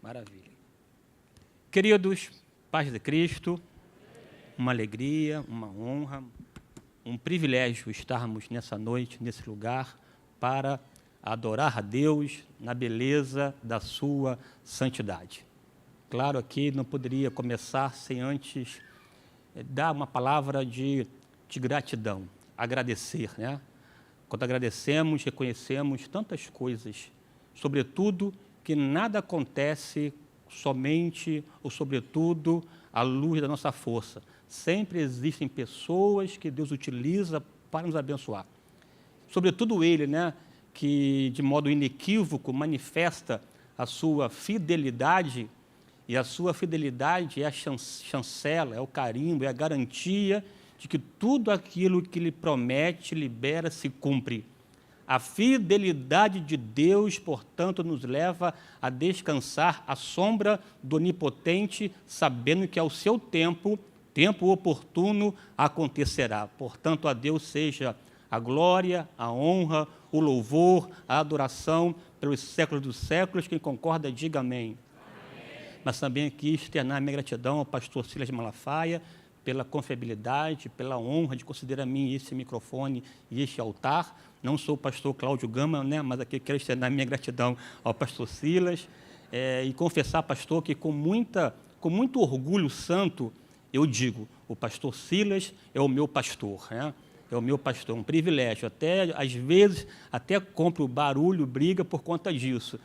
Maravilha. Queridos, paz de Cristo, uma alegria, uma honra, um privilégio estarmos nessa noite, nesse lugar, para adorar a Deus na beleza da sua santidade. Claro, aqui não poderia começar sem antes dar uma palavra de gratidão, agradecer, né? Quando agradecemos, reconhecemos tantas coisas, sobretudo que nada acontece somente ou sobretudo à luz da nossa força. Sempre existem pessoas que Deus utiliza para nos abençoar. Sobretudo Ele, né, que de modo inequívoco manifesta a sua fidelidade, e a sua fidelidade é a chancela, é o carimbo, é a garantia de que tudo aquilo que Ele promete, libera, se cumpre. A fidelidade de Deus, portanto, nos leva a descansar à sombra do Onipotente, sabendo que ao seu tempo oportuno acontecerá. Portanto, a Deus seja a glória, a honra, o louvor, a adoração pelos séculos dos séculos. Quem concorda, diga amém. Mas também aqui externar a minha gratidão ao pastor Silas de Malafaia pela confiabilidade, pela honra de considerar a mim esse microfone e este altar. Não sou o pastor Cláudio Gama, né, mas aqui quero externar a minha gratidão ao pastor Silas e confessar, pastor, que com muito orgulho santo, eu digo, o pastor Silas é o meu pastor, né? É o meu pastor, um privilégio. Até, às vezes, até compro barulho, briga por conta disso.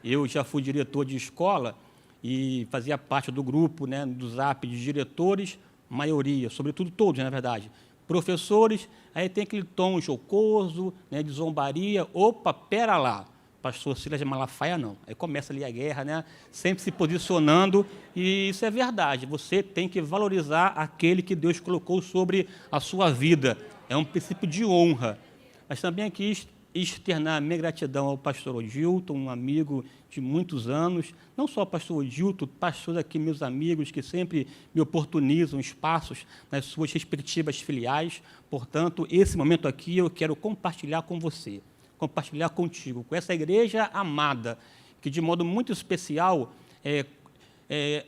Eu já fui diretor de escola e fazia parte do grupo, né, do Zap de diretores, maioria, sobretudo todos, na verdade, professores, aí tem aquele tom jocoso, né, de zombaria. Opa, pera lá, pastor Silas de Malafaia não. Aí começa ali a guerra, né, sempre se posicionando, e isso é verdade, você tem que valorizar aquele que Deus colocou sobre a sua vida, é um princípio de honra. Mas também aqui externar minha gratidão ao pastor Odilton, um amigo de muitos anos, não só o pastor Odilton, pastores aqui, meus amigos, que sempre me oportunizam espaços nas suas respectivas filiais. Portanto, esse momento aqui eu quero compartilhar com você, compartilhar contigo, com essa igreja amada, que de modo muito especial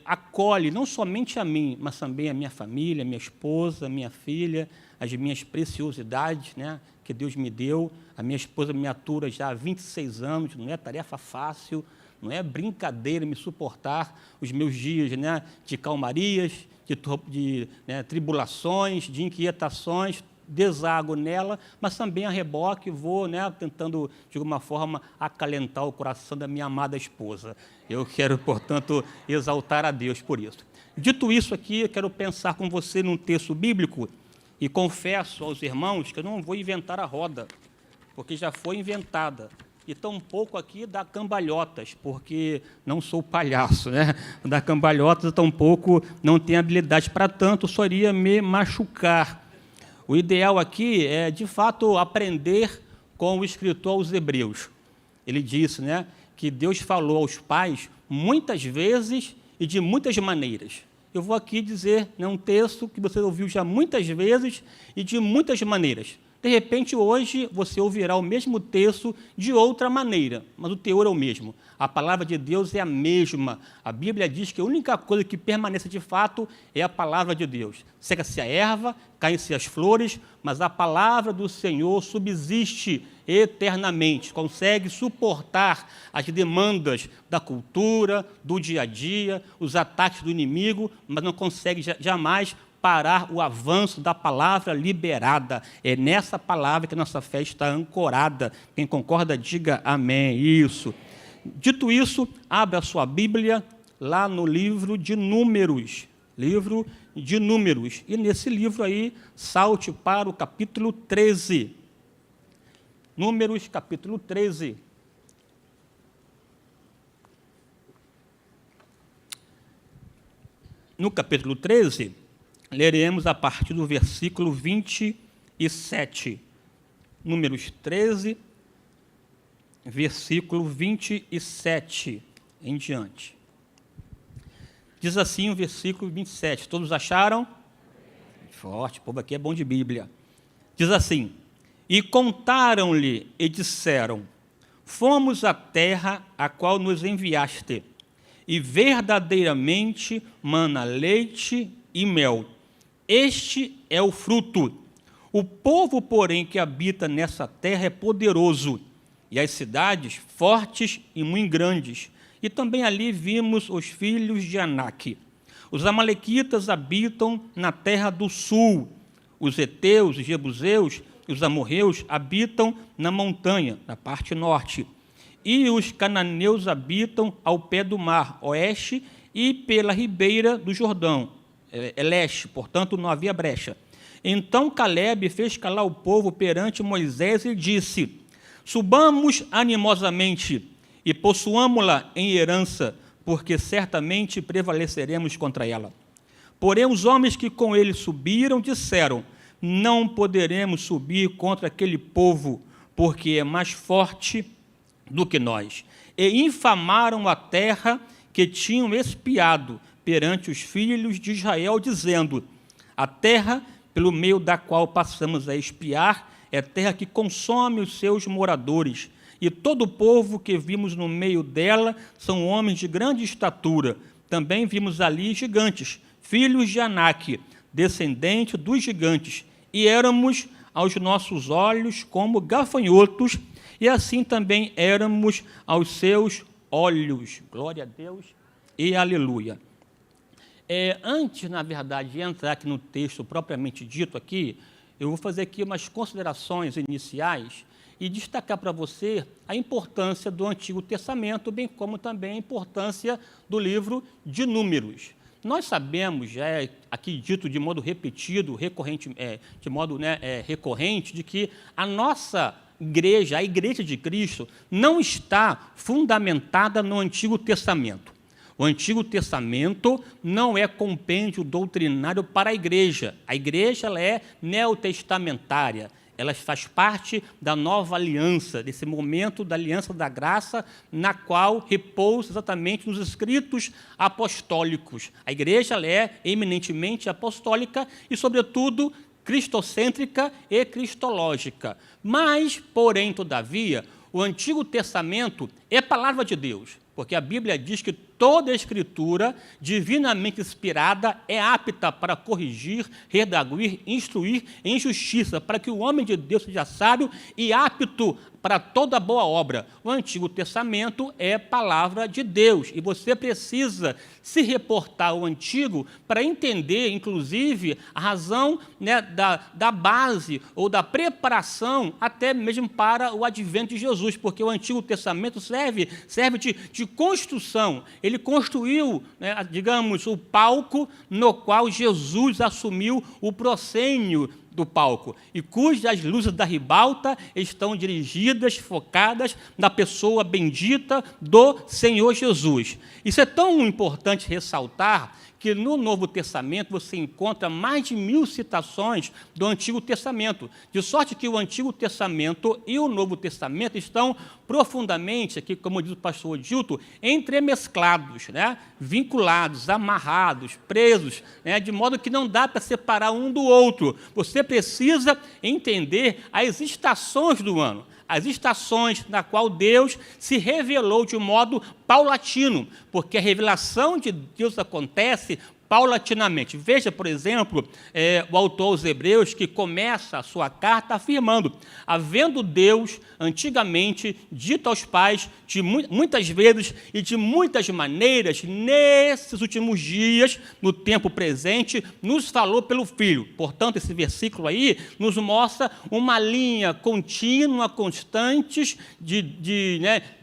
acolhe não somente a mim, mas também a minha família, minha esposa, minha filha, as minhas preciosidades, né, que Deus me deu. A minha esposa me atura já há 26 anos, não é tarefa fácil, não é brincadeira me suportar os meus dias, né, de calmarias, de tribulações, de inquietações, desago nela, mas também a reboque vou, né, tentando, de alguma forma, acalentar o coração da minha amada esposa. Eu quero, portanto, exaltar a Deus por isso. Dito isso aqui, eu quero pensar com você num texto bíblico e confesso aos irmãos que eu não vou inventar a roda, porque já foi inventada. E tampouco aqui dá cambalhotas, porque não sou palhaço, né? Dar cambalhotas, tampouco não tenho habilidade para tanto, só iria me machucar. O ideal aqui é, de fato, aprender com o escritor aos Hebreus. Ele disse, né, que Deus falou aos pais muitas vezes e de muitas maneiras. Eu vou aqui dizer, né, um texto que você ouviu já muitas vezes e de muitas maneiras. De repente, hoje, você ouvirá o mesmo texto de outra maneira, mas o teor é o mesmo. A palavra de Deus é a mesma. A Bíblia diz que a única coisa que permanece de fato é a palavra de Deus. Seca-se a erva, caem-se as flores, mas a palavra do Senhor subsiste eternamente, consegue suportar as demandas da cultura, do dia a dia, os ataques do inimigo, mas não consegue jamais parar o avanço da palavra liberada. É nessa palavra que a nossa fé está ancorada. Quem concorda, diga amém. Isso. Dito isso, abra a sua Bíblia lá no livro de Números. Livro de Números. E nesse livro aí, salte para o capítulo 13. Números, capítulo 13. No capítulo 13, leremos a partir do versículo 27. Números 13, versículo 27 em diante. Diz assim o versículo 27. Todos acharam? Forte, o povo aqui é bom de Bíblia. Diz assim: e contaram-lhe e disseram: fomos à terra a qual nos enviaste, e verdadeiramente mana leite e mel. Este é o fruto. O povo, porém, que habita nessa terra é poderoso, e as cidades fortes e muito grandes. E também ali vimos os filhos de Anak. Os amalequitas habitam na terra do sul. Os heteus, os jebuseus e os amorreus habitam na montanha, na parte norte. E os cananeus habitam ao pé do mar, oeste, e pela ribeira do Jordão, leste, portanto, não havia brecha. Então Calebe fez calar o povo perante Moisés e disse: subamos animosamente e possuamo-la em herança, porque certamente prevaleceremos contra ela. Porém, os homens que com ele subiram disseram: não poderemos subir contra aquele povo, porque é mais forte do que nós. E infamaram a terra que tinham espiado perante os filhos de Israel, dizendo: a terra pelo meio da qual passamos a espiar é terra que consome os seus moradores, e todo o povo que vimos no meio dela são homens de grande estatura. Também vimos ali gigantes, filhos de Anak, descendentes dos gigantes, e éramos aos nossos olhos como gafanhotos, e assim também éramos aos seus olhos. Glória a Deus e aleluia. Antes, na verdade, de entrar aqui no texto propriamente dito aqui, eu vou fazer aqui umas considerações iniciais e destacar para você a importância do Antigo Testamento, bem como também a importância do livro de Números. Nós sabemos, já é aqui dito de modo repetido, recorrente, recorrente, de que a nossa igreja, a Igreja de Cristo, não está fundamentada no Antigo Testamento. O Antigo Testamento não é compêndio doutrinário para a igreja. A igreja ela é neotestamentária. Ela faz parte da nova aliança, desse momento da aliança da graça, na qual repousa exatamente nos escritos apostólicos. A igreja ela é eminentemente apostólica e, sobretudo, cristocêntrica e cristológica. Mas, porém, todavia, o Antigo Testamento é palavra de Deus, porque a Bíblia diz que toda a Escritura, divinamente inspirada, é apta para corrigir, redarguir, instruir em justiça, para que o homem de Deus seja sábio e apto para toda boa obra. O Antigo Testamento é palavra de Deus, e você precisa se reportar ao Antigo para entender, inclusive, a razão da base ou da preparação até mesmo para o advento de Jesus, porque o Antigo Testamento serve de construção. Ele construiu, digamos, o palco no qual Jesus assumiu o proscênio do palco, e cujas luzes da ribalta estão dirigidas, focadas na pessoa bendita do Senhor Jesus. Isso é tão importante ressaltar que no Novo Testamento você encontra mais de 1000 citações do Antigo Testamento, de sorte que o Antigo Testamento e o Novo Testamento estão profundamente, aqui, como diz o pastor Odilto, entremesclados, vinculados, amarrados, presos, de modo que não dá para separar um do outro. Você precisa entender as estações do ano, as estações na qual Deus se revelou de um modo paulatino, porque a revelação de Deus acontece paulatinamente. Veja, por exemplo, o autor aos Hebreus, que começa a sua carta afirmando: havendo Deus, antigamente, dito aos pais, de muitas vezes e de muitas maneiras, nesses últimos dias, no tempo presente, nos falou pelo Filho. Portanto, esse versículo aí nos mostra uma linha contínua, constante,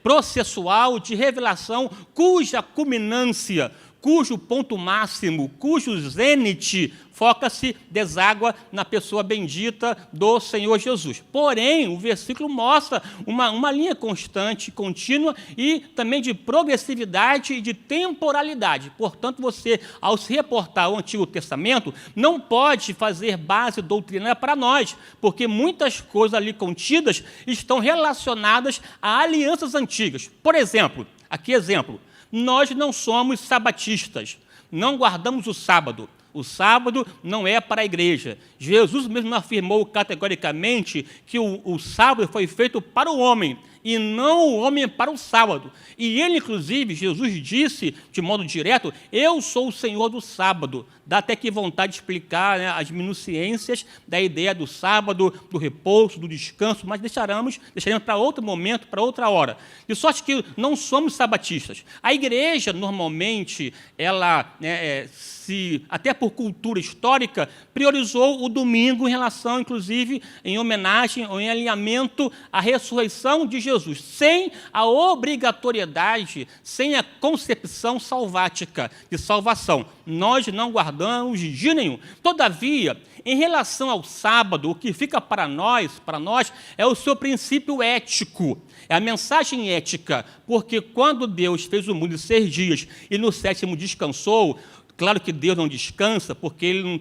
processual, de revelação, cuja culminância, cujo ponto máximo, cujo zênite foca-se, deságua na pessoa bendita do Senhor Jesus. Porém, o versículo mostra uma linha constante, contínua e também de progressividade e de temporalidade. Portanto, você, ao se reportar ao Antigo Testamento, não pode fazer base doutrinária para nós, porque muitas coisas ali contidas estão relacionadas a alianças antigas. Por exemplo, nós não somos sabatistas, não guardamos o sábado. O sábado não é para a igreja. Jesus mesmo afirmou categoricamente que o sábado foi feito para o homem e não o homem para o sábado. E ele, inclusive, Jesus disse, de modo direto, eu sou o Senhor do sábado. Dá até que vontade de explicar, né, as minuciências da ideia do sábado, do repouso, do descanso, mas deixaremos para outro momento, para outra hora. De sorte que não somos sabatistas. A igreja, normalmente, ela, até por cultura histórica, priorizou o domingo em relação, inclusive, em homenagem ou em alinhamento à ressurreição de Jesus, sem a obrigatoriedade, sem a concepção salvática de salvação. Nós não guardamos dia nenhum. Todavia, em relação ao sábado, o que fica para nós é o seu princípio ético, é a mensagem ética, porque quando Deus fez o mundo em 6 dias e no 7º descansou, claro que Deus não descansa, porque Ele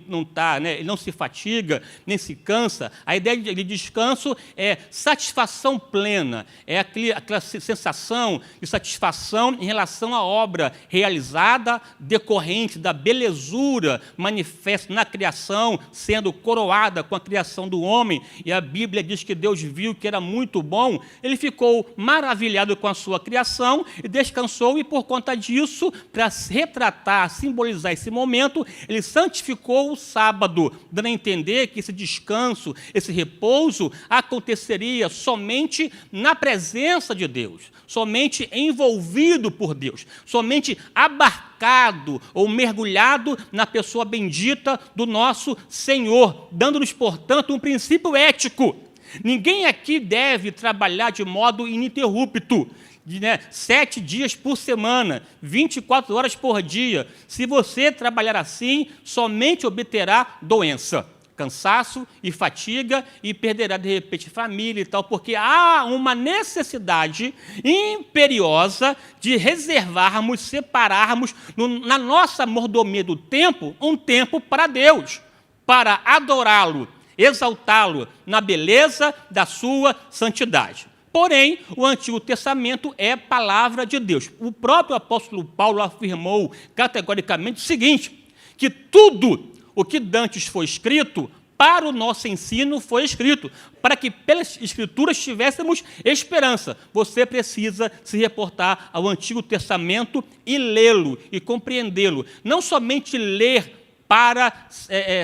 ele não se fatiga, nem se cansa. A ideia de descanso é satisfação plena, é aquela sensação de satisfação em relação à obra realizada, decorrente da belezura manifesta na criação, sendo coroada com a criação do homem. E a Bíblia diz que Deus viu que era muito bom, Ele ficou maravilhado com a sua criação e descansou, e por conta disso, para retratar, simbolizar esse momento, ele santificou o sábado, dando a entender que esse descanso, esse repouso, aconteceria somente na presença de Deus, somente envolvido por Deus, somente abarcado ou mergulhado na pessoa bendita do nosso Senhor, dando-nos, portanto, um princípio ético. Ninguém aqui deve trabalhar de modo ininterrupto, 7 dias por semana, 24 horas por dia. Se você trabalhar assim, somente obterá doença, cansaço e fatiga, e perderá, de repente, família e tal, porque há uma necessidade imperiosa de reservarmos, separarmos na nossa mordomia do tempo, um tempo para Deus, para adorá-lo, exaltá-lo na beleza da sua santidade. Porém, o Antigo Testamento é palavra de Deus. O próprio apóstolo Paulo afirmou categoricamente o seguinte, que tudo o que dantes foi escrito, para o nosso ensino foi escrito, para que pelas Escrituras tivéssemos esperança. Você precisa se reportar ao Antigo Testamento e lê-lo e compreendê-lo. Não somente ler para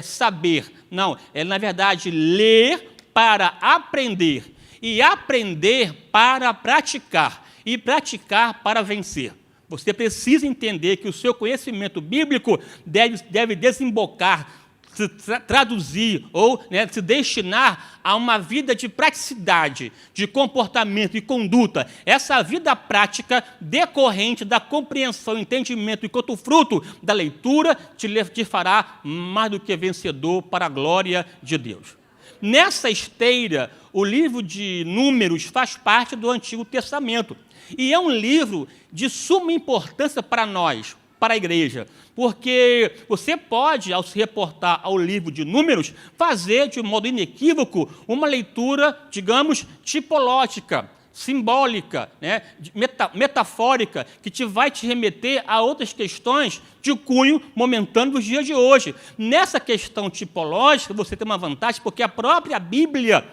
saber, não, é na verdade ler para aprender, e aprender para praticar, e praticar para vencer. Você precisa entender que o seu conhecimento bíblico deve desembocar, se traduzir ou se destinar a uma vida de praticidade, de comportamento e conduta. Essa vida prática decorrente da compreensão, entendimento, enquanto fruto da leitura, te fará mais do que vencedor para a glória de Deus. Nessa esteira, o livro de Números faz parte do Antigo Testamento. E é um livro de suma importância para nós, para a igreja, porque você pode, ao se reportar ao livro de Números, fazer de modo inequívoco uma leitura, digamos, tipológica, simbólica, metafórica, que vai te remeter a outras questões de cunho momentâneo dos dias de hoje. Nessa questão tipológica, você tem uma vantagem, porque a própria Bíblia,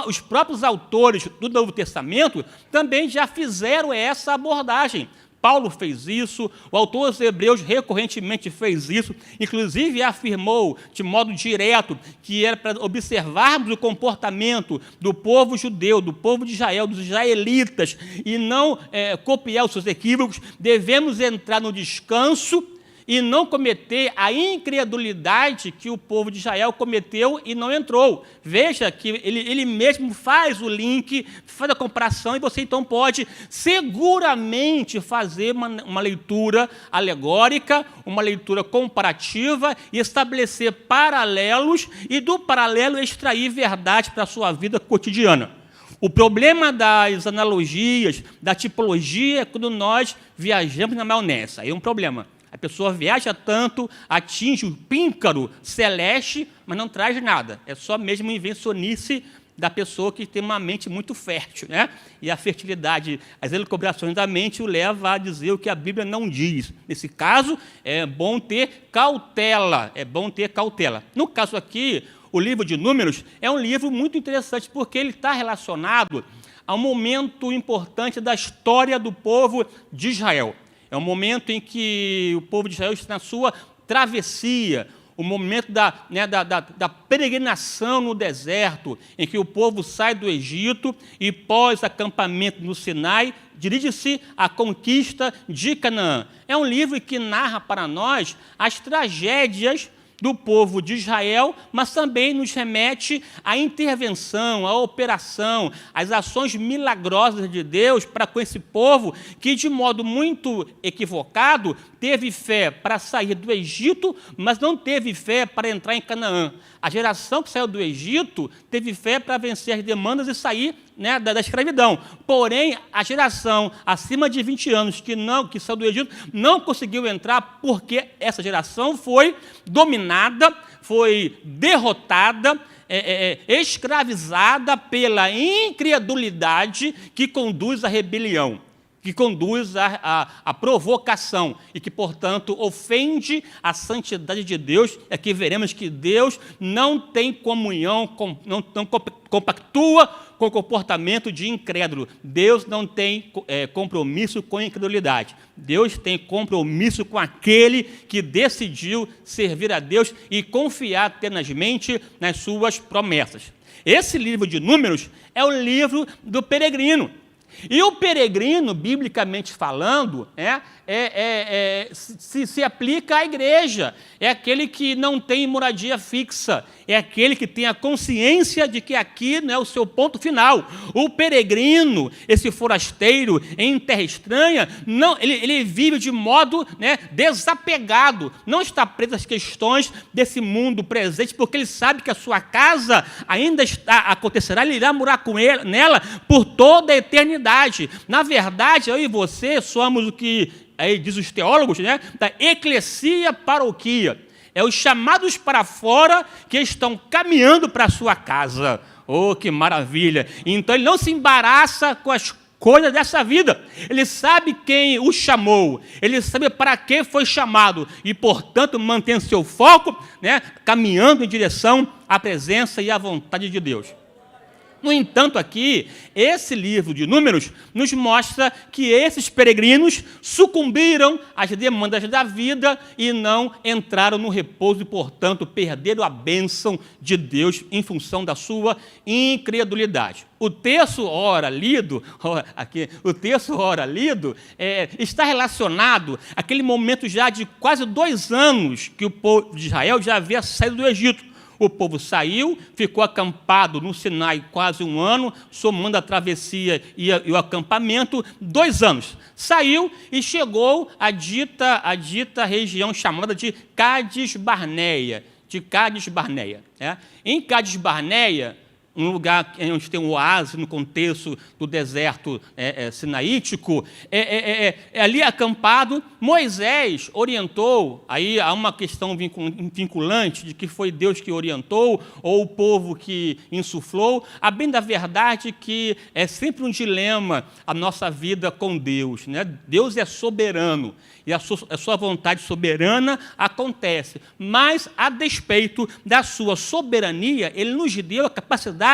os próprios autores do Novo Testamento também já fizeram essa abordagem. Paulo fez isso, o autor dos Hebreus recorrentemente fez isso, inclusive afirmou de modo direto que era para observarmos o comportamento do povo judeu, do povo de Israel, dos israelitas, e não copiar os seus equívocos. Devemos entrar no descanso e não cometer a incredulidade que o povo de Israel cometeu e não entrou. Veja que ele mesmo faz o link, faz a comparação, e você então pode seguramente fazer uma leitura alegórica, uma leitura comparativa, e estabelecer paralelos, e do paralelo extrair verdade para a sua vida cotidiana. O problema das analogias, da tipologia, é quando nós viajamos na maionese. Aí é um problema. A pessoa viaja tanto, atinge o píncaro celeste, mas não traz nada. É só mesmo invencionice da pessoa que tem uma mente muito fértil, E a fertilidade, as elucubrações da mente o leva a dizer o que a Bíblia não diz. Nesse caso, é bom ter cautela, No caso aqui, o livro de Números é um livro muito interessante, porque ele está relacionado a um momento importante da história do povo de Israel. É um momento em que o povo de Israel está na sua travessia, o momento da peregrinação no deserto, em que o povo sai do Egito e, pós-acampamento no Sinai, dirige-se à conquista de Canaã. É um livro que narra para nós as tragédias do povo de Israel, mas também nos remete à intervenção, à operação, às ações milagrosas de Deus para com esse povo que, de modo muito equivocado, teve fé para sair do Egito, mas não teve fé para entrar em Canaã. A geração que saiu do Egito teve fé para vencer as demandas e sair da escravidão. Porém, a geração acima de 20 anos que saiu do Egito não conseguiu entrar porque essa geração foi dominada, foi derrotada, escravizada pela incredulidade que conduz à rebelião, que conduz à provocação e que, portanto, ofende a santidade de Deus. Aqui veremos que Deus não tem comunhão, não compactua com o comportamento de incrédulo. Deus não tem compromisso com a incredulidade. Deus tem compromisso com aquele que decidiu servir a Deus e confiar tenazmente nas suas promessas. Esse livro de Números é o livro do peregrino. E o peregrino, biblicamente falando, se aplica à igreja. É aquele que não tem moradia fixa. É aquele que tem a consciência de que aqui não é o seu ponto final. O peregrino, esse forasteiro em terra estranha, ele vive de modo desapegado. Não está preso às questões desse mundo presente, porque ele sabe que a sua casa ainda acontecerá, ele irá morar nela por toda a eternidade. Na verdade, eu e você somos o que aí diz os teólogos, da eclesia paroquia. É os chamados para fora que estão caminhando para a sua casa. Oh, que maravilha! Então ele não se embaraça com as coisas dessa vida. Ele sabe quem o chamou, ele sabe para que foi chamado e, portanto, mantém seu foco, caminhando em direção à presença e à vontade de Deus. No entanto, aqui, esse livro de Números nos mostra que esses peregrinos sucumbiram às demandas da vida e não entraram no repouso e, portanto, perderam a bênção de Deus em função da sua incredulidade. O texto ora lido está relacionado àquele momento já de quase 2 anos que o povo de Israel já havia saído do Egito. O povo saiu, ficou acampado no Sinai quase 1 ano, somando a travessia e o acampamento, 2 anos. Saiu e chegou à dita região chamada de Cádiz Barneia. Em Cádiz Barneia, um lugar onde tem um oásis no contexto do deserto sinaítico, ali acampado, Moisés orientou, aí há uma questão vinculante de que foi Deus que orientou ou o povo que insuflou. A bem da verdade que é sempre um dilema a nossa vida com Deus. Deus é soberano e a sua vontade soberana acontece, mas a despeito da sua soberania, Ele nos deu a capacidade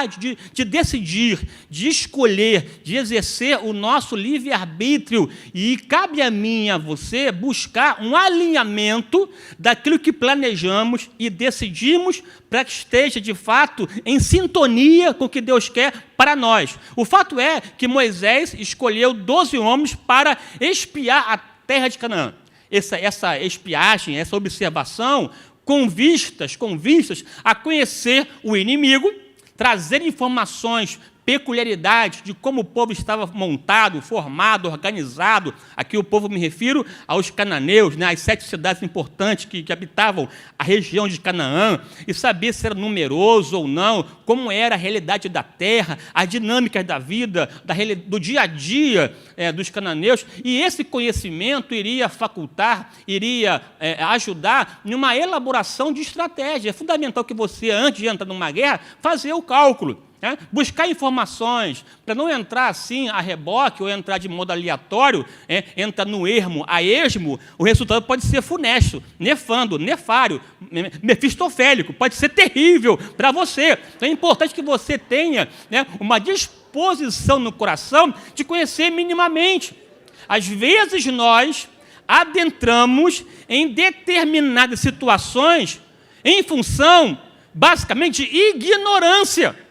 de decidir, de escolher, de exercer o nosso livre-arbítrio. E cabe a mim e a você buscar um alinhamento daquilo que planejamos e decidimos para que esteja, de fato, em sintonia com o que Deus quer para nós. O fato é que Moisés escolheu 12 homens para espiar a terra de Canaã. Essa espiagem, essa observação, com vistas a conhecer o inimigo, trazer informações, peculiaridades de como o povo estava montado, formado, organizado. Aqui o povo me refiro aos cananeus, as 7 cidades importantes que habitavam a região de Canaã, e saber se era numeroso ou não, como era a realidade da terra, as dinâmicas da vida, do dia a dia dos cananeus. E esse conhecimento iria facultar, ajudar numa elaboração de estratégia. É fundamental que você, antes de entrar numa guerra, fazer o cálculo. né? Buscar informações, para não entrar assim a reboque ou entrar de modo aleatório, entrar no ermo, a esmo, o resultado pode ser funesto, nefando, nefário, mefistofélico, pode ser terrível para você. Então é importante que você tenha, né, uma disposição no coração de conhecer minimamente. Às vezes nós adentramos em determinadas situações em função, basicamente, de ignorância.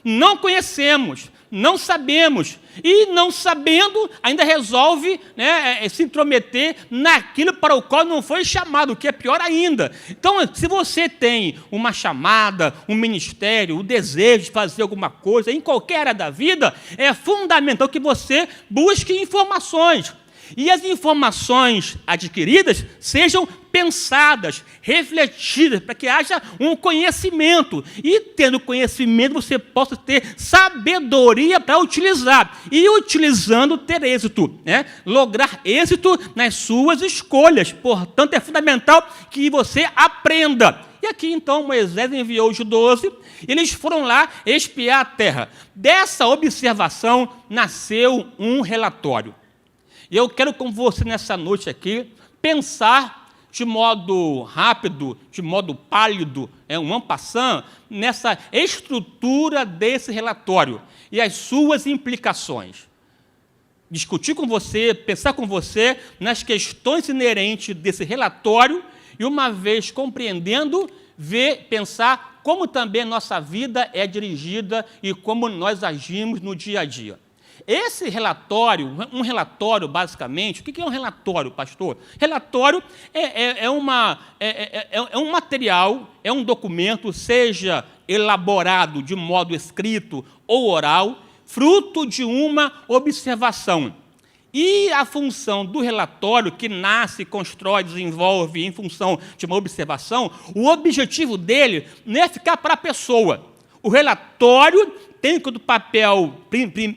Não conhecemos, não sabemos, e não sabendo, ainda resolve, né, se intrometer naquilo para o qual não foi chamado, o que é pior ainda. Então, se você tem uma chamada, um ministério, o desejo de fazer alguma coisa, em qualquer área da vida, é fundamental que você busque informações. E as informações adquiridas sejam pensadas, refletidas, para que haja um conhecimento. E, tendo conhecimento, você possa ter sabedoria para utilizar. E, utilizando, ter êxito, né? Lograr êxito nas suas escolhas. Portanto, é fundamental que você aprenda. E aqui, então, Moisés enviou os 12, eles foram lá espiar a terra. Dessa observação nasceu um relatório. E eu quero com você nessa noite aqui pensar de modo rápido, de modo pálido, um en passant, nessa estrutura desse relatório e as suas implicações. Discutir com você, pensar com você nas questões inerentes desse relatório e, uma vez compreendendo, pensar como também nossa vida é dirigida e como nós agimos no dia a dia. Esse relatório, basicamente, o que é um relatório, pastor? Relatório é um material, é um documento, seja elaborado de modo escrito ou oral, fruto de uma observação. E a função do relatório, que nasce, constrói, desenvolve em função de uma observação, o objetivo dele não é ficar para a pessoa. O relatório tem como papel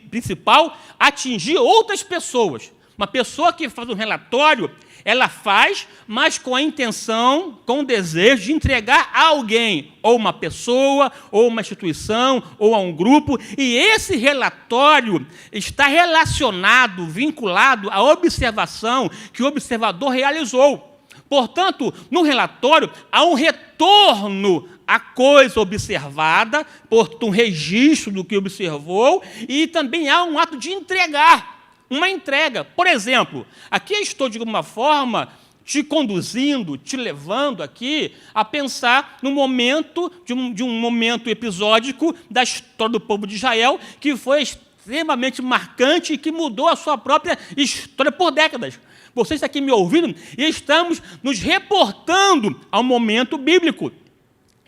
principal atingir outras pessoas. Uma pessoa que faz um relatório, ela faz, mas com a intenção, com o desejo de entregar a alguém, ou uma pessoa, ou uma instituição, ou a um grupo, e esse relatório está relacionado, vinculado à observação que o observador realizou. Portanto, no relatório, há um retorno à coisa observada, portanto, um registro do que observou, e também há um ato de entregar, uma entrega. Por exemplo, aqui eu estou, de alguma forma, te conduzindo, te levando aqui a pensar no momento, de um momento episódico da história do povo de Israel, que foi extremamente marcante e que mudou a sua própria história por décadas. Vocês estão aqui me ouvindo e estamos nos reportando ao momento bíblico.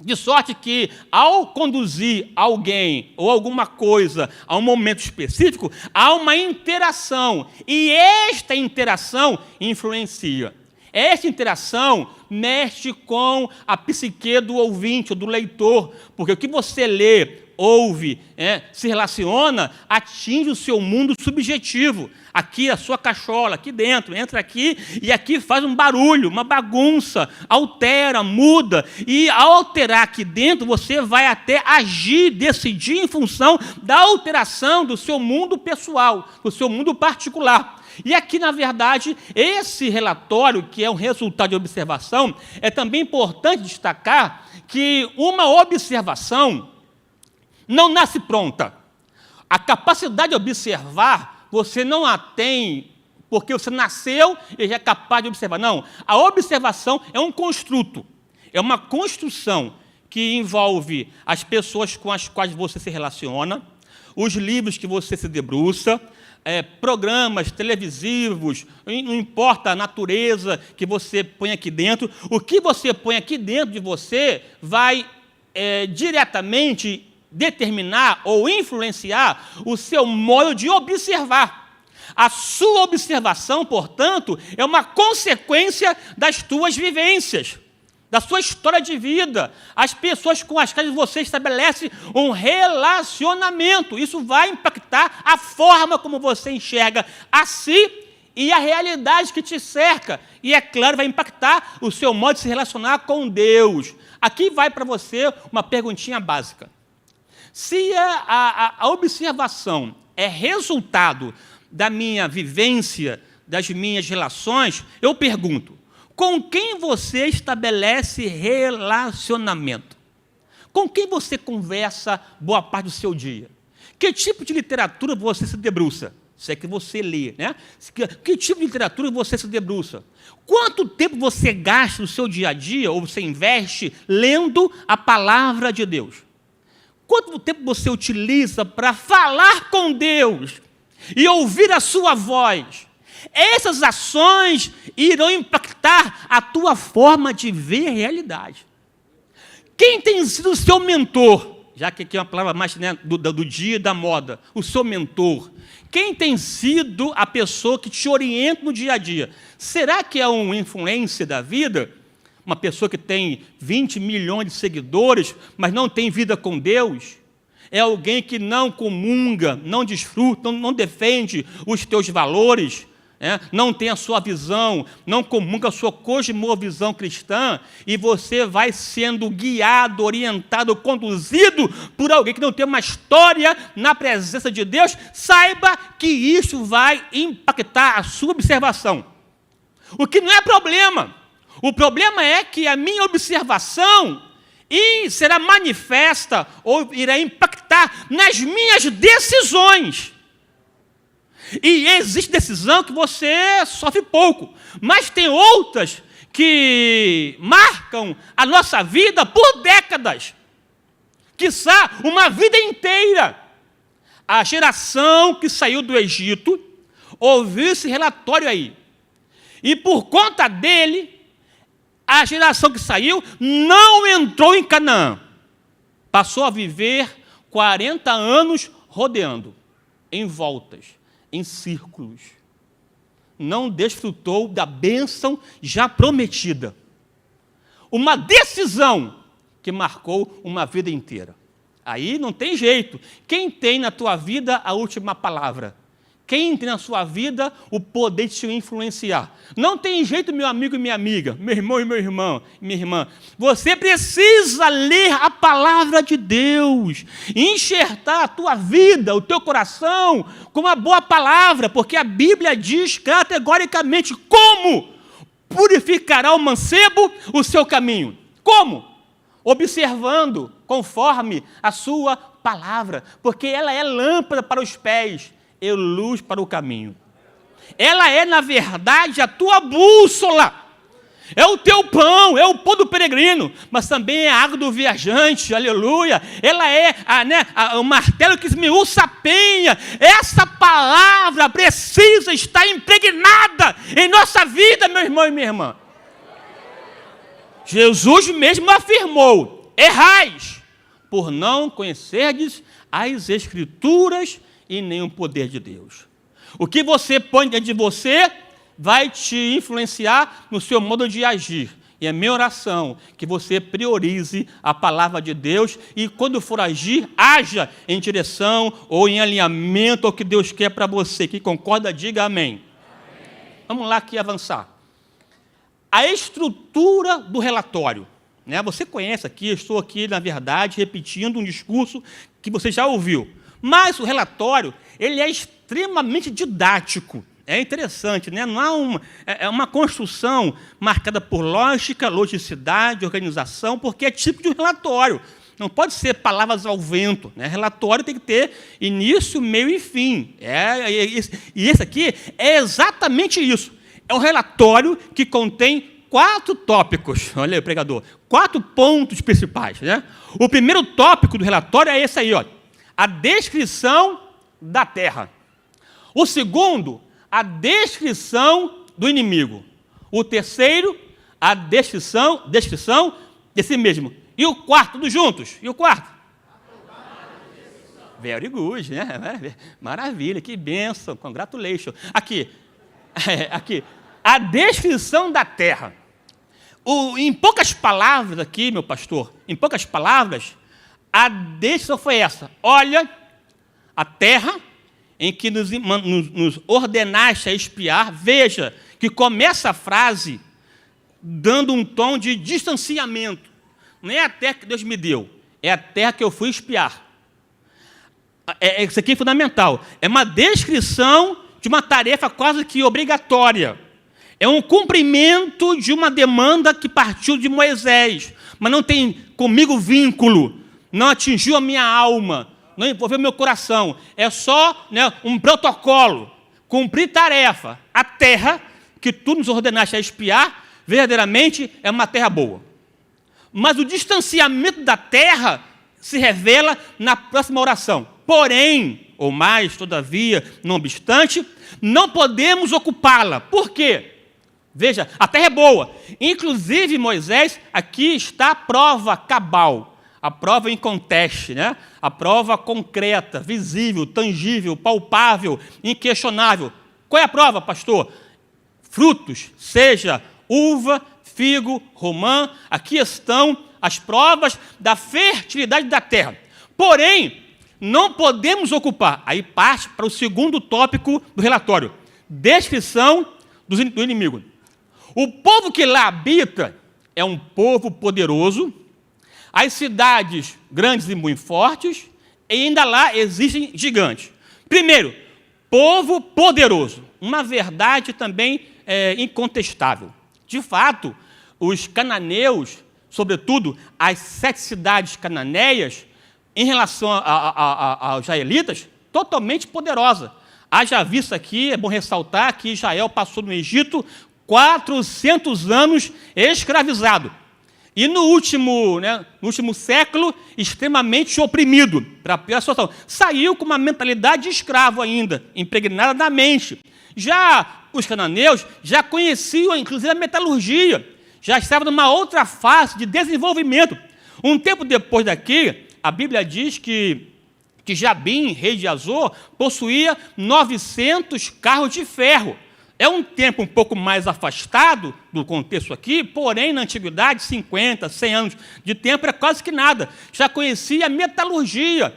De sorte que, ao conduzir alguém ou alguma coisa a um momento específico, há uma interação. E esta interação influencia. Esta interação mexe com a psique do ouvinte, ou do leitor, porque o que você lê, ouve, se relaciona, atinge o seu mundo subjetivo. Aqui a sua cachola, aqui dentro, entra aqui e aqui faz um barulho, uma bagunça, altera, muda. E ao alterar aqui dentro, você vai até agir, decidir em função da alteração do seu mundo pessoal, do seu mundo particular. E aqui, na verdade, esse relatório, que é um resultado de observação, é também importante destacar que uma observação não nasce pronta. A capacidade de observar, você não a tem porque você nasceu e já é capaz de observar. Não, a observação é um construto, é uma construção que envolve as pessoas com as quais você se relaciona, os livros que você se debruça, programas televisivos, não importa a natureza que você põe aqui dentro, o que você põe aqui dentro de você vai diretamente determinar ou influenciar o seu modo de observar. A sua observação, portanto, é uma consequência das tuas vivências, da sua história de vida, as pessoas com as quais você estabelece um relacionamento. Isso vai impactar a forma como você enxerga a si e a realidade que te cerca. E, é claro, vai impactar o seu modo de se relacionar com Deus. Aqui vai para você uma perguntinha básica. Se a observação é resultado da minha vivência, das minhas relações, eu pergunto, com quem você estabelece relacionamento? Com quem você conversa boa parte do seu dia? Que tipo de literatura você se debruça? Se é que você lê, né? Que tipo de literatura você se debruça? Quanto tempo você gasta no seu dia a dia, ou você investe, lendo a palavra de Deus? Quanto tempo você utiliza para falar com Deus e ouvir a sua voz? Essas ações irão impactar a tua forma de ver a realidade. Quem tem sido o seu mentor? Já que aqui é uma palavra mais, né, do dia e da moda. O seu mentor. Quem tem sido a pessoa que te orienta no dia a dia? Será que é um influencer da vida? Uma pessoa que tem 20 milhões de seguidores, mas não tem vida com Deus? É alguém que não comunga, não desfruta, não defende os teus valores? Não tem a sua visão, não comunga a sua cosmovisão cristã, e você vai sendo guiado, orientado, conduzido por alguém que não tem uma história na presença de Deus, saiba que isso vai impactar a sua observação. O que não é problema. O problema é que a minha observação será manifesta ou irá impactar nas minhas decisões. E existe decisão que você sofre pouco, mas tem outras que marcam a nossa vida por décadas, quiçá uma vida inteira. A geração que saiu do Egito ouviu esse relatório aí, e por conta dele, a geração que saiu não entrou em Canaã, passou a viver 40 anos rodeando, em voltas, em círculos. Não desfrutou da bênção já prometida. Uma decisão que marcou uma vida inteira. Aí não tem jeito. Quem tem na tua vida a última palavra? Quem tem na sua vida o poder de te influenciar? Não tem jeito, meu amigo e minha amiga, meu irmão e minha irmã. Você precisa ler a palavra de Deus, enxertar a tua vida, o teu coração, com uma boa palavra, porque a Bíblia diz categoricamente como purificará o mancebo o seu caminho. Como? Observando conforme a sua palavra, porque ela é lâmpada para os pés e luz para o caminho. Ela é, na verdade, a tua bússola. É o teu pão, é o pão do peregrino, mas também é a água do viajante, aleluia. Ela é o martelo que esmiuça a penha. Essa palavra precisa estar impregnada em nossa vida, meu irmão e minha irmã. Jesus mesmo afirmou: errais, por não conhecerdes as Escrituras e nem o poder de Deus. O que você põe dentro de você vai te influenciar no seu modo de agir. E é minha oração que você priorize a palavra de Deus e, quando for agir, haja em direção ou em alinhamento ao que Deus quer para você. Que concorda, diga amém. Vamos lá aqui avançar. A estrutura do relatório. Você conhece aqui, eu estou aqui, na verdade, repetindo um discurso que você já ouviu. Mas o relatório, ele é extremamente didático. É interessante, não é uma construção marcada por lógica, logicidade, organização, porque é tipo de um relatório. Não pode ser palavras ao vento. Relatório tem que ter início, meio e fim. E esse aqui é exatamente isso. É um relatório que contém 4 tópicos. Olha aí, pregador. 4 pontos principais. O primeiro tópico do relatório é esse aí, ó. A descrição da terra. O segundo, a descrição do inimigo. O terceiro, a descrição de si mesmo. E o quarto, tudo juntos? E o quarto? Very good, Maravilha, que bênção, congratulations. Aqui. A descrição da terra. Em poucas palavras aqui, meu pastor, em poucas palavras, a descrição foi essa: olha a terra em que nos ordenaste a espiar. Veja que começa a frase dando um tom de distanciamento. Não é a terra que Deus me deu, é a terra que eu fui espiar. Isso aqui é fundamental. É uma descrição de uma tarefa quase que obrigatória. É um cumprimento de uma demanda que partiu de Moisés, mas não tem comigo vínculo, não atingiu a minha alma, não envolveu meu coração. É só, né, um protocolo, cumprir tarefa. A terra que tu nos ordenaste a espiar, verdadeiramente é uma terra boa. Mas o distanciamento da terra se revela na próxima oração. Porém, ou mais, todavia, não obstante, não podemos ocupá-la. Por quê? Veja, a terra é boa. Inclusive, Moisés, aqui está a prova cabal, a prova inconteste, né? A prova concreta, visível, tangível, palpável, inquestionável. Qual é a prova, pastor? Frutos, seja uva, figo, romã, aqui estão as provas da fertilidade da terra. Porém, não podemos ocupar. Aí parte para o segundo tópico do relatório. Descrição do inimigo. O povo que lá habita é um povo poderoso, as cidades grandes e muito fortes, e ainda lá existem gigantes. Primeiro, povo poderoso. Uma verdade também incontestável. De fato, os cananeus, sobretudo as 7 cidades cananeias, em relação aos israelitas, totalmente poderosa. Haja vista aqui, é bom ressaltar que Israel passou no Egito 400 anos escravizado. E no último século, extremamente oprimido, para a pior situação. Saiu com uma mentalidade de escravo ainda, impregnada na mente. Já os cananeus já conheciam, inclusive, a metalurgia. Já estavam numa outra fase de desenvolvimento. Um tempo depois daqui, a Bíblia diz que Jabim, rei de Azor, possuía 900 carros de ferro. É um tempo um pouco mais afastado do contexto aqui, porém, na antiguidade, 50, 100 anos de tempo, era quase que nada. Já conhecia a metalurgia,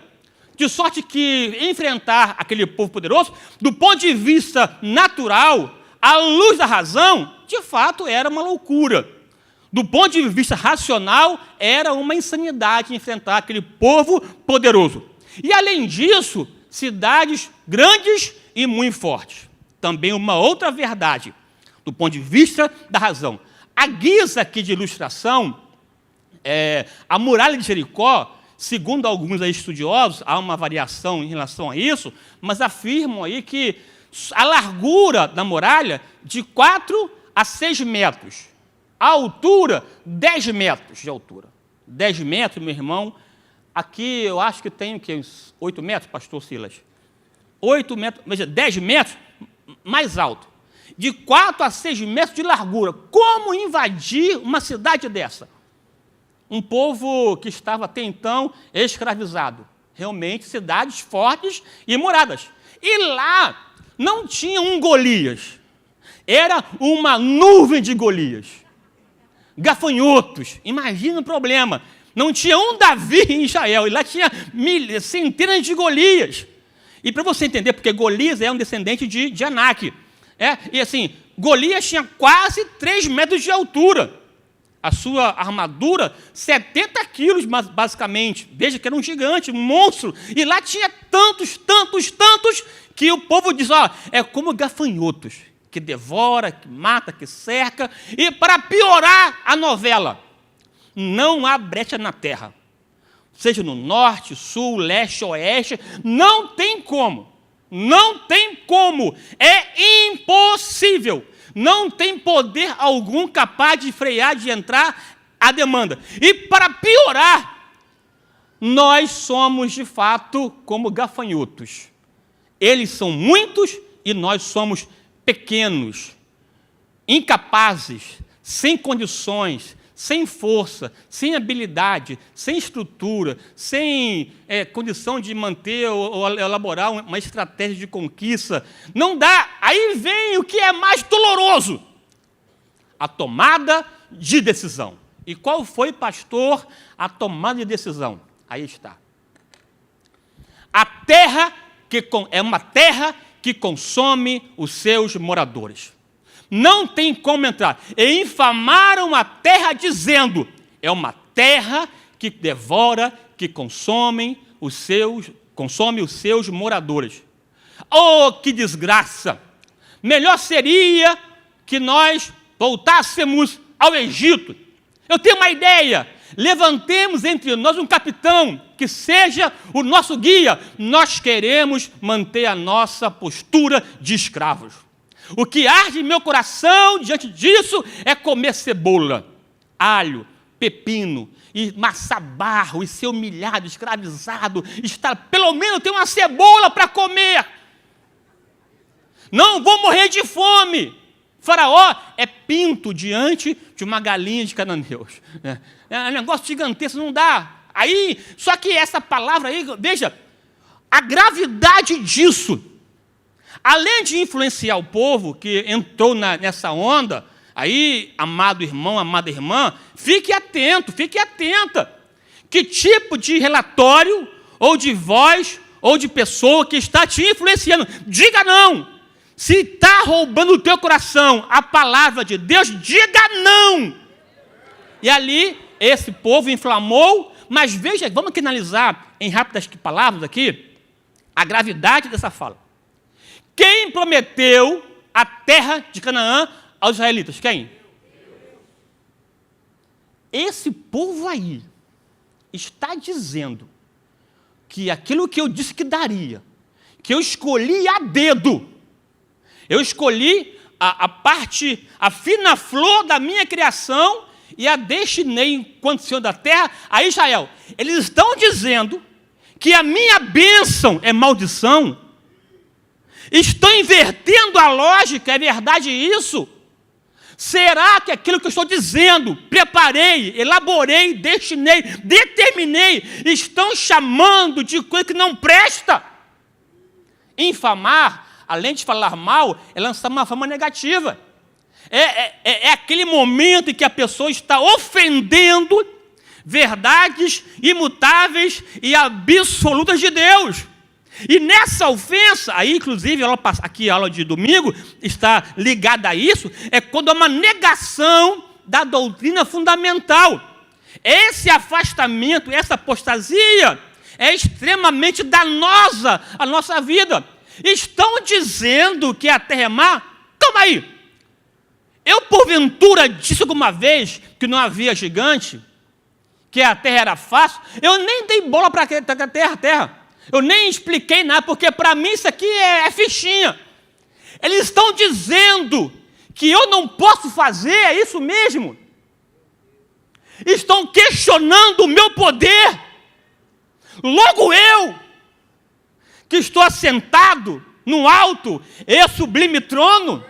de sorte que enfrentar aquele povo poderoso, do ponto de vista natural, à luz da razão, de fato era uma loucura. Do ponto de vista racional, era uma insanidade enfrentar aquele povo poderoso. E, além disso, cidades grandes e muito fortes. Também uma outra verdade, do ponto de vista da razão. A guisa aqui de ilustração, a muralha de Jericó, segundo alguns estudiosos, há uma variação em relação a isso, mas afirmam aí que a largura da muralha de 4 a 6 metros. A altura, 10 metros de altura. 10 metros, meu irmão. Aqui eu acho que tem o quê? Uns 8 metros, pastor Silas? 8 metros, veja, 10 metros mais alto. De 4 a 6 metros de largura. Como invadir uma cidade dessa? Um povo que estava até então escravizado. Realmente, cidades fortes e muradas. E lá não tinha um Golias. Era uma nuvem de Golias. Gafanhotos. Imagina o problema. Não tinha um Davi em Israel. E lá tinha centenas de Golias. E para você entender, porque Golias é um descendente de Anak. E assim, Golias tinha quase 3 metros de altura. A sua armadura, 70 quilos, basicamente. Veja que era um gigante, um monstro. E lá tinha tantos, que o povo diz, é como gafanhotos, que devora, que mata, que cerca. E para piorar a novela, não há brecha na terra. Seja no norte, sul, leste, oeste, não tem como. Não tem como. É impossível. Não tem poder algum capaz de frear, de entrar a demanda. E para piorar, nós somos, de fato, como gafanhotos. Eles são muitos e nós somos pequenos, incapazes, sem condições, sem força, sem habilidade, sem estrutura, sem condição de manter ou elaborar uma estratégia de conquista. Não dá. Aí vem o que é mais doloroso: a tomada de decisão. E qual foi, pastor, a tomada de decisão? Aí está. A terra é uma terra que consome os seus moradores. Não tem como entrar. E infamaram a terra dizendo, é uma terra que devora, que consome os seus consome os seus moradores. Oh, que desgraça! Melhor seria que nós voltássemos ao Egito. Eu tenho uma ideia. Levantemos entre nós um capitão que seja o nosso guia. Nós queremos manter a nossa postura de escravos. O que arde em meu coração diante disso é comer cebola, alho, pepino, e maçar barro, e ser humilhado, escravizado, estar, pelo menos ter uma cebola para comer. Não vou morrer de fome. Faraó é pinto diante de uma galinha de cananeus. É um negócio gigantesco, não dá. Aí, só que essa palavra aí, veja, a gravidade disso, além de influenciar o povo que entrou nessa onda, aí, amado irmão, amada irmã, fique atento, fique atenta. Que tipo de relatório, ou de voz, ou de pessoa que está te influenciando? Diga não. Se está roubando o teu coração a palavra de Deus, diga não. E ali, esse povo inflamou, mas veja, vamos aqui analisar em rápidas palavras aqui, a gravidade dessa fala. Quem prometeu a terra de Canaã aos israelitas? Quem? Esse povo aí está dizendo que aquilo que eu disse que daria, que eu escolhi a dedo, eu escolhi a parte, a fina flor da minha criação e a destinei enquanto Senhor da terra a Israel. Eles estão dizendo que a minha bênção é maldição. Estão invertendo a lógica, é verdade isso? Será que aquilo que eu estou dizendo, preparei, elaborei, destinei, determinei, estão chamando de coisa que não presta? Infamar, além de falar mal, é lançar uma fama negativa. É aquele momento em que a pessoa está ofendendo verdades imutáveis e absolutas de Deus. E nessa ofensa, aí inclusive, aqui a aula de domingo está ligada a isso, é quando há uma negação da doutrina fundamental. Esse afastamento, essa apostasia é extremamente danosa à nossa vida. Estão dizendo que a terra é má? Calma aí. Eu, porventura, disse alguma vez que não havia gigante, que a terra era fácil? Eu nem dei bola para a terra. Eu nem expliquei nada, porque para mim isso aqui é fichinha. Eles estão dizendo que eu não posso fazer, é isso mesmo. Estão questionando o meu poder. Logo eu, que estou assentado no alto e sublime trono,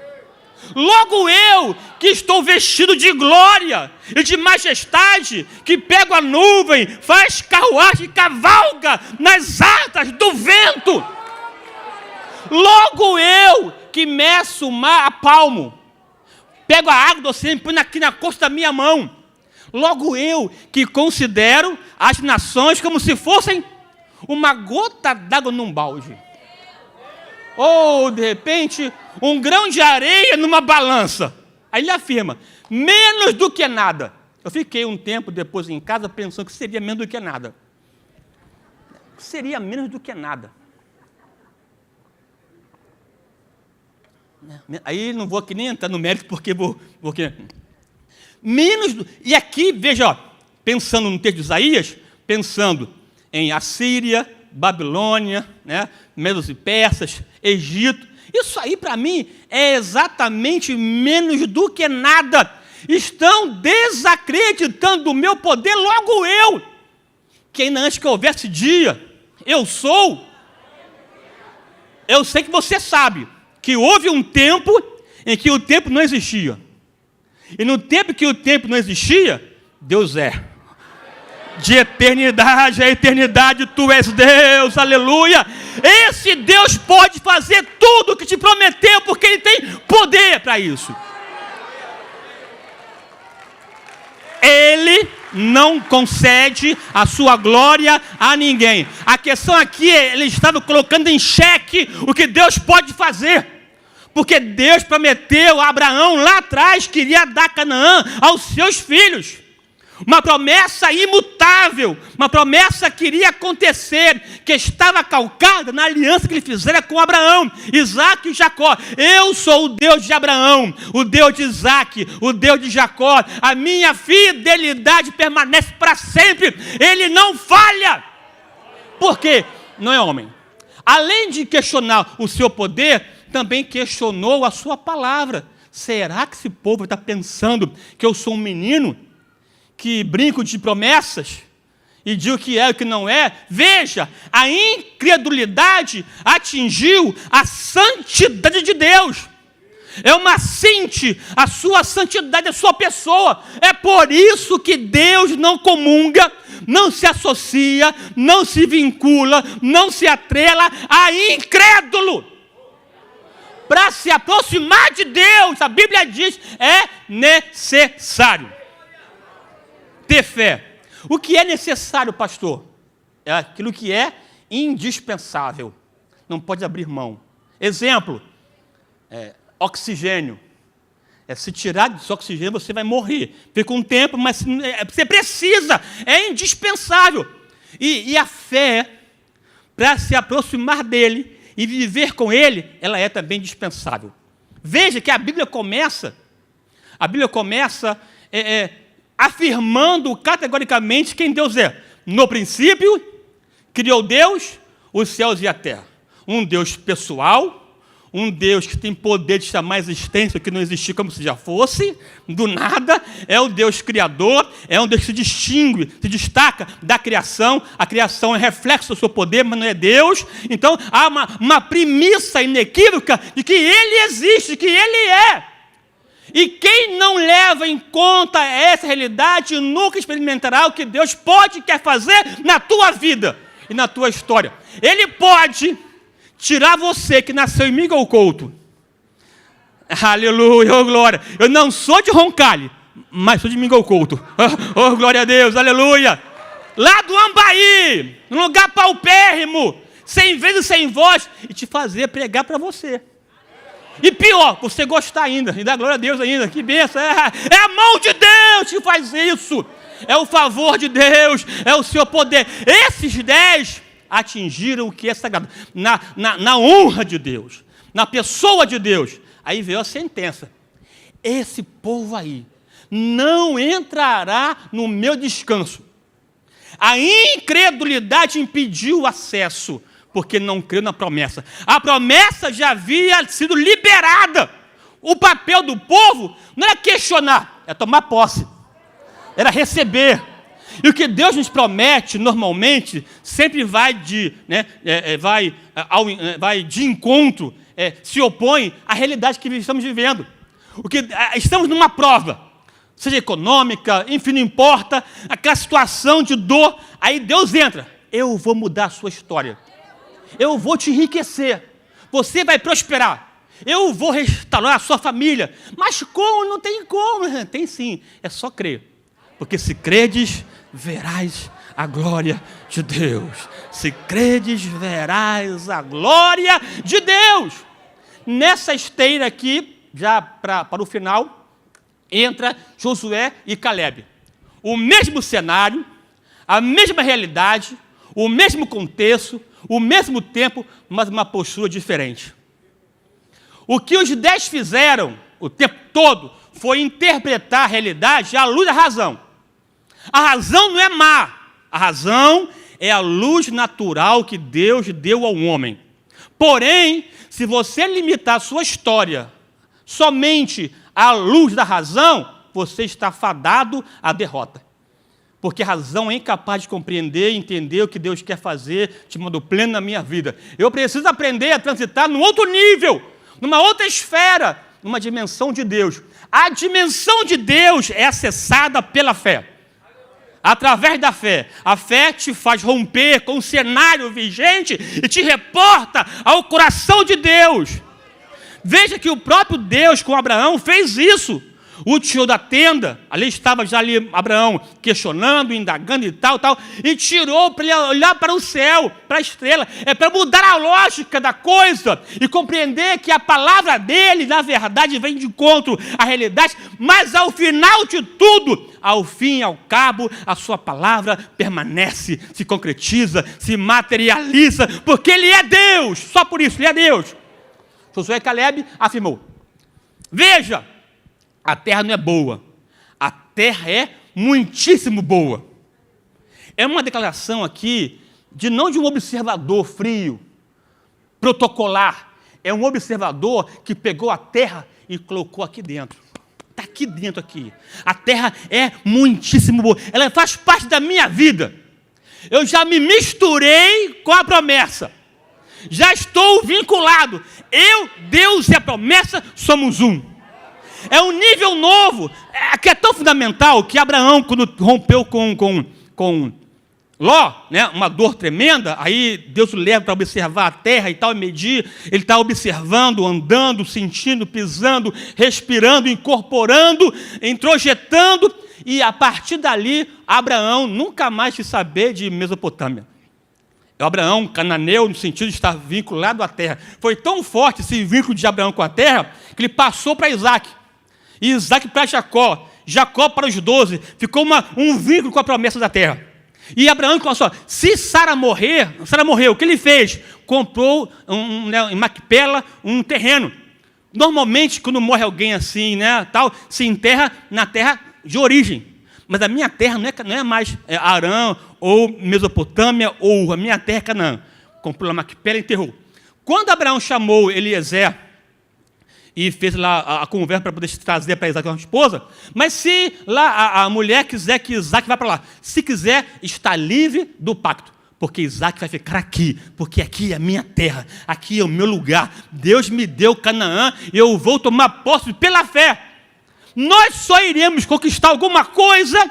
logo eu, que estou vestido de glória e de majestade, que pego a nuvem, faz carruagem, cavalga nas asas do vento, logo eu, que meço o mar a palmo, pego a água do oceano e põe aqui na costa da minha mão, logo eu, que considero as nações como se fossem uma gota d'água num balde. Ou, de repente, um grão de areia numa balança. Aí ele afirma, menos do que nada. Eu fiquei um tempo depois em casa pensando que seria menos do que nada. Seria menos do que nada. Aí não vou aqui nem entrar no mérito, porque E aqui, veja, ó, pensando no texto de Isaías, pensando em Assíria, Babilônia, né, Medos e Persas, Egito. Isso aí, para mim, é exatamente menos do que nada. Estão desacreditando do meu poder, logo eu, que ainda antes que houvesse dia, eu sou. Eu sei que você sabe que houve um tempo em que o tempo não existia. E no tempo que o tempo não existia, Deus é. De eternidade a eternidade, tu és Deus, aleluia. Esse Deus pode fazer tudo o que te prometeu, porque Ele tem poder para isso. Ele não concede a sua glória a ninguém. A questão aqui é, ele estava colocando em xeque o que Deus pode fazer. Porque Deus prometeu a Abraão lá atrás que iria dar Canaã aos seus filhos. uma promessa imutável, uma promessa que iria acontecer, que estava calcada na aliança que ele fizera com Abraão, Isaque e Jacó. Eu sou o Deus de Abraão, o Deus de Isaque, o Deus de Jacó. A minha fidelidade permanece para sempre. Ele não falha. Por quê? Não é homem. Além de questionar o seu poder, também questionou a sua palavra. Será que esse povo está pensando que eu sou um menino que brinco de promessas e digo que é o que não é? Veja, a incredulidade atingiu a santidade de Deus. É uma cinte a sua santidade, a sua pessoa. É por isso que Deus não comunga, não se associa, não se vincula, não se atrela a incrédulo. Para se aproximar de Deus, a Bíblia diz, é necessário ter fé. O que é necessário, pastor? É aquilo que é indispensável. Não pode abrir mão. Exemplo, oxigênio. Se tirar desse oxigênio, você vai morrer. Fica um tempo, mas você precisa. É indispensável. E a fé, para se aproximar dele e viver com ele, ela é também indispensável. Veja que a Bíblia começa afirmando categoricamente quem Deus é. No princípio, criou Deus os céus e a terra. Um Deus pessoal, um Deus que tem poder de chamar a existência que não existia como se já fosse, do nada, é o Deus criador, é um Deus que se distingue, se destaca da criação. A criação é reflexo do seu poder, mas não é Deus. Então, há uma premissa inequívoca de que Ele existe, de que Ele é. E quem não leva em conta essa realidade nunca experimentará o que Deus pode e quer fazer na tua vida e na tua história. Ele pode tirar você que nasceu em Mingau Couto. Aleluia, oh glória. Eu não sou de Roncalhe, mas sou de Mingau Couto. Oh glória a Deus, aleluia. Lá do Ambaí, num lugar paupérrimo, sem vez e sem voz, e te fazer pregar para você. E pior, você gostar ainda, e dar glória a Deus ainda, que bênção. É a mão de Deus que faz isso. É o favor de Deus, é o seu poder. Esses 10 atingiram o que é sagrado, na honra de Deus, na pessoa de Deus. Aí veio a sentença: esse povo aí não entrará no meu descanso. A incredulidade impediu o acesso, porque não creu na promessa. A promessa já havia sido liberada. O papel do povo não era questionar, é tomar posse, era receber. E o que Deus nos promete, normalmente, sempre vai de encontro, se opõe à realidade que estamos vivendo. Estamos numa prova, seja econômica, enfim, não importa, aquela situação de dor, aí Deus entra. Eu vou mudar a sua história. Eu vou te enriquecer. Você vai prosperar. Eu vou restaurar a sua família. Mas como? Não tem como. Tem sim, é só crer. Porque se credes, verás a glória de Deus. Se credes, verás a glória de Deus. Nessa esteira aqui, já para o final, entra Josué e Calebe. O mesmo cenário, a mesma realidade, o mesmo contexto, o mesmo tempo, mas uma postura diferente. O que os 10 fizeram o tempo todo foi interpretar a realidade à luz da razão. A razão não é má, a razão é a luz natural que Deus deu ao homem. Porém, se você limitar a sua história somente à luz da razão, você está fadado à derrota. Porque a razão é incapaz de compreender e entender o que Deus quer fazer de modo pleno na minha vida. Eu preciso aprender a transitar num outro nível, numa outra esfera, numa dimensão de Deus. A dimensão de Deus é acessada pela fé. Através da fé. A fé te faz romper com o cenário vigente e te reporta ao coração de Deus. Veja que o próprio Deus com Abraão fez isso. O tijolo da tenda, ali estava já ali Abraão questionando, indagando e tal, e tirou para ele olhar para o céu, para a estrela. É para mudar a lógica da coisa e compreender que a palavra dele, na verdade, vem de encontro à realidade, mas ao final de tudo, ao fim e ao cabo, a sua palavra permanece, se concretiza, se materializa, porque ele é Deus, só por isso, ele é Deus. Josué e Caleb afirmou: veja, a terra não é boa, a terra é muitíssimo boa. É uma declaração aqui, não de um observador frio, protocolar, é um observador que pegou a terra e colocou aqui dentro. Está aqui dentro aqui. A terra é muitíssimo boa, ela faz parte da minha vida. Eu já me misturei com a promessa, já estou vinculado. Eu, Deus e a promessa somos um. É um nível novo, que é tão fundamental que Abraão, quando rompeu com Ló, né, uma dor tremenda, aí Deus o leva para observar a terra e tal, e medir. Ele está observando, andando, sentindo, pisando, respirando, incorporando, introjetando, e a partir dali, Abraão nunca mais quis saber de Mesopotâmia. Abraão, cananeu, no sentido de estar vinculado à terra. Foi tão forte esse vínculo de Abraão com a terra, que ele passou para Isaac. E Isaac para Jacó. Jacó para os 12. Ficou um vínculo com a promessa da terra. E Abraão começou: se Sara morrer, Sara morreu, o que ele fez? Comprou em Macpela um terreno. Normalmente, quando morre alguém assim, né, tal, se enterra na terra de origem. Mas a minha terra não é mais Arã, ou Mesopotâmia, ou a minha terra é Canaã. Comprou lá Macpela e enterrou. Quando Abraão chamou Eliezer e fez lá a conversa para poder trazer para Isaac uma esposa, mas se lá a mulher quiser que Isaac vá para lá, se quiser, está livre do pacto, porque Isaac vai ficar aqui, porque aqui é a minha terra, aqui é o meu lugar. Deus me deu Canaã e eu vou tomar posse pela fé. Nós só iremos conquistar alguma coisa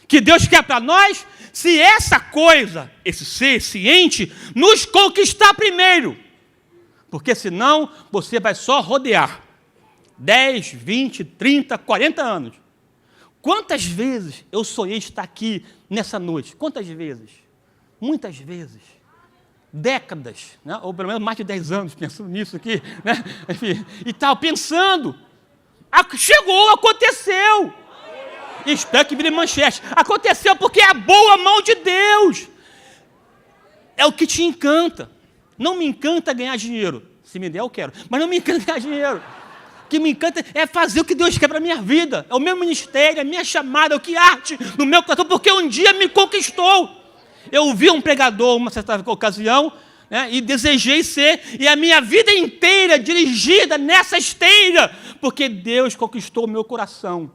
que Deus quer para nós se essa coisa, esse ser, esse ente, nos conquistar primeiro. Porque senão você vai só rodear 10, 20, 30, 40 anos. Quantas vezes eu sonhei estar aqui nessa noite? Quantas vezes? Muitas vezes. Décadas, né? Ou pelo menos mais de 10 anos pensando nisso aqui, né? Enfim, e tal, pensando. Chegou, aconteceu. Espero que vire manchete. Aconteceu porque é a boa mão de Deus. É o que te encanta. Não me encanta ganhar dinheiro. Se me der, eu quero. Mas não me encanta ganhar dinheiro. O que me encanta é fazer o que Deus quer para a minha vida. É o meu ministério, é a minha chamada, é o que arte no meu coração, porque um dia me conquistou. Eu vi um pregador, uma certa ocasião, né, e desejei ser, e a minha vida inteira dirigida nessa esteira, porque Deus conquistou o meu coração.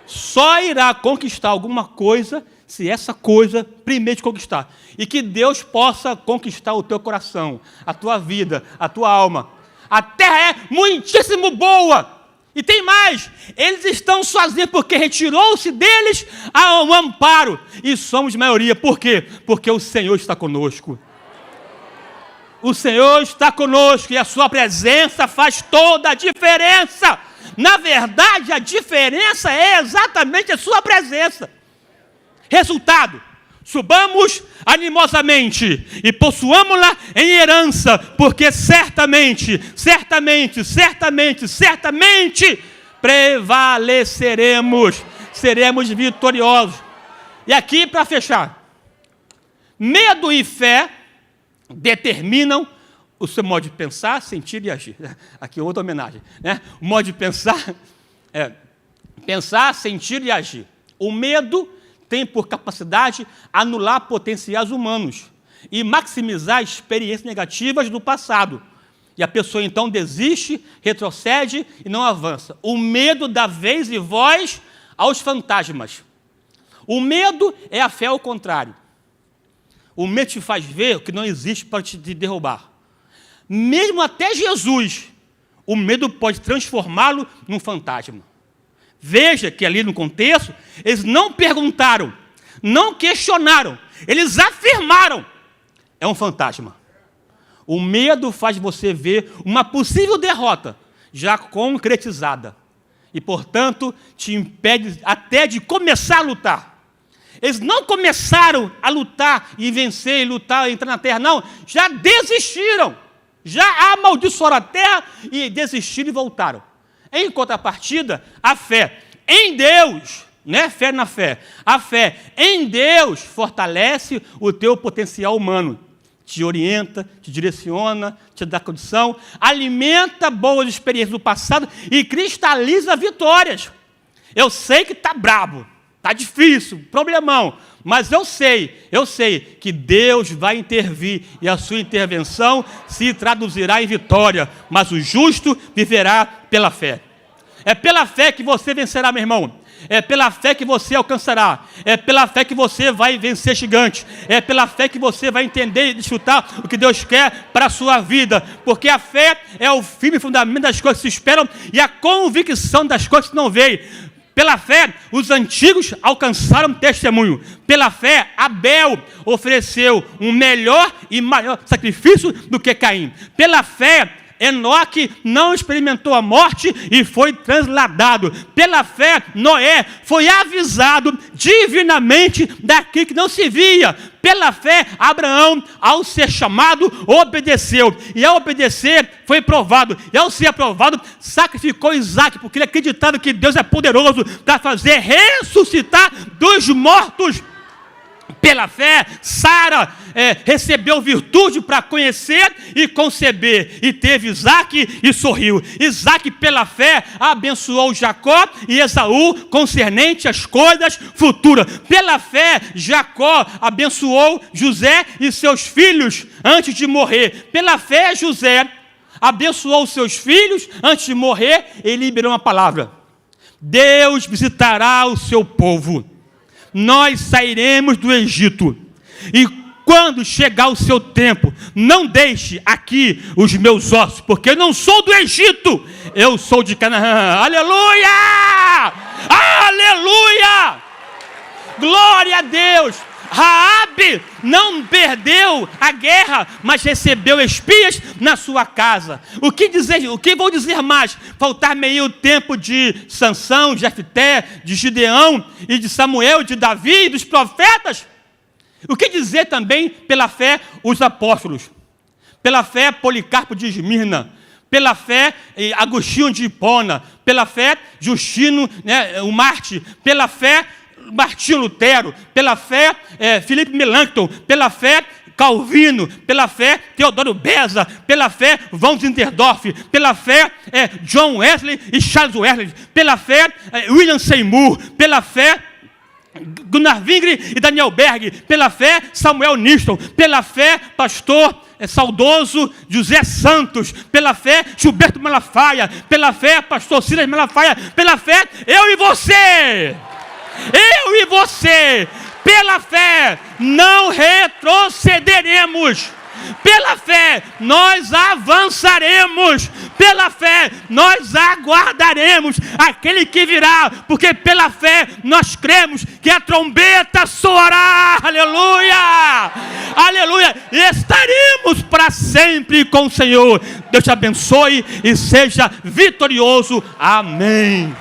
Só irá conquistar alguma coisa se essa coisa primeiro te conquistar. E que Deus possa conquistar o teu coração, a tua vida, a tua alma. A terra é muitíssimo boa. E tem mais, eles estão sozinhos porque retirou-se deles o amparo. E somos maioria. Por quê? Porque o Senhor está conosco. O Senhor está conosco e a sua presença faz toda a diferença. Na verdade, a diferença é exatamente a sua presença. Resultado: subamos animosamente e possuamos-la em herança, porque certamente prevaleceremos, seremos vitoriosos. E aqui, para fechar, medo e fé determinam o seu modo de pensar, sentir e agir. Aqui outra homenagem, né? O modo de pensar é pensar, sentir e agir. O medo tem por capacidade anular potenciais humanos e maximizar experiências negativas do passado. E a pessoa, então, desiste, retrocede e não avança. O medo dá vez e voz aos fantasmas. O medo é a fé ao contrário. O medo te faz ver o que não existe para te derrubar. Mesmo até Jesus, o medo pode transformá-lo num fantasma. Veja que ali no contexto, eles não perguntaram, não questionaram, eles afirmaram: é um fantasma. O medo faz você ver uma possível derrota já concretizada. e, portanto, te impede até de começar a lutar. Eles não começaram a lutar e vencer, e lutar e entrar na terra, não. Já desistiram. Já amaldiçoaram a terra e desistiram e voltaram. Em contrapartida, a fé em Deus, não é fé na fé, a fé em Deus fortalece o teu potencial humano. Te orienta, te direciona, te dá condição, alimenta boas experiências do passado e cristaliza vitórias. Eu sei que está brabo, está difícil, problemão, mas eu sei que Deus vai intervir e a sua intervenção se traduzirá em vitória, mas o justo viverá pela fé. É pela fé que você vencerá, meu irmão. É pela fé que você alcançará. É pela fé que você vai vencer gigantes. É pela fé que você vai entender e desfrutar o que Deus quer para a sua vida. Porque a fé é o firme fundamento das coisas que se esperam e a convicção das coisas que não veem. Pela fé, os antigos alcançaram testemunho. Pela fé, Abel ofereceu um melhor e maior sacrifício do que Caim. Pela fé, Enoque não experimentou a morte e foi transladado. Pela fé, Noé foi avisado divinamente daquilo que não se via. Pela fé, Abraão, ao ser chamado, obedeceu. E ao obedecer, foi provado. E ao ser aprovado, sacrificou Isaque, porque ele acreditava que Deus é poderoso para fazer ressuscitar dos mortos. Pela fé, Sara recebeu virtude para conhecer e conceber, e teve Isaque e sorriu. Isaque, pela fé, abençoou Jacó e Esaú concernente às coisas futuras. Pela fé, Jacó abençoou José e seus filhos antes de morrer. Pela fé, José abençoou seus filhos antes de morrer e liberou uma palavra: Deus visitará o seu povo. Nós sairemos do Egito, e quando chegar o seu tempo, não deixe aqui os meus ossos, porque eu não sou do Egito, eu sou de Canaã. Aleluia! Aleluia! Glória a Deus! Raabe não perdeu a guerra, mas recebeu espias na sua casa. O que vou dizer mais? Faltar meio tempo de Sansão, de Jefté, de Gideão e de Samuel, de Davi e dos profetas? O que dizer também, pela fé, os apóstolos? Pela fé, Policarpo de Esmirna. Pela fé, Agostinho de Hipona. Pela fé, Justino, o Marte. Pela fé, Martinho Lutero, pela fé, Filipe Melanchthon, pela fé, Calvino, pela fé, Teodoro Beza, pela fé, Von Zinzendorf, pela fé, John Wesley e Charles Wesley, pela fé, William Seymour, pela fé, Gunnar Wingre e Daniel Berg, pela fé, Samuel Niston, pela fé, pastor saudoso José Santos, pela fé, Gilberto Malafaia, pela fé, pastor Silas Malafaia, pela fé, eu e você, pela fé, não retrocederemos. Pela fé, nós avançaremos. Pela fé, nós aguardaremos aquele que virá, porque pela fé nós cremos que a trombeta soará. Aleluia! Aleluia! E estaremos para sempre com o Senhor. Deus te abençoe e seja vitorioso. Amém.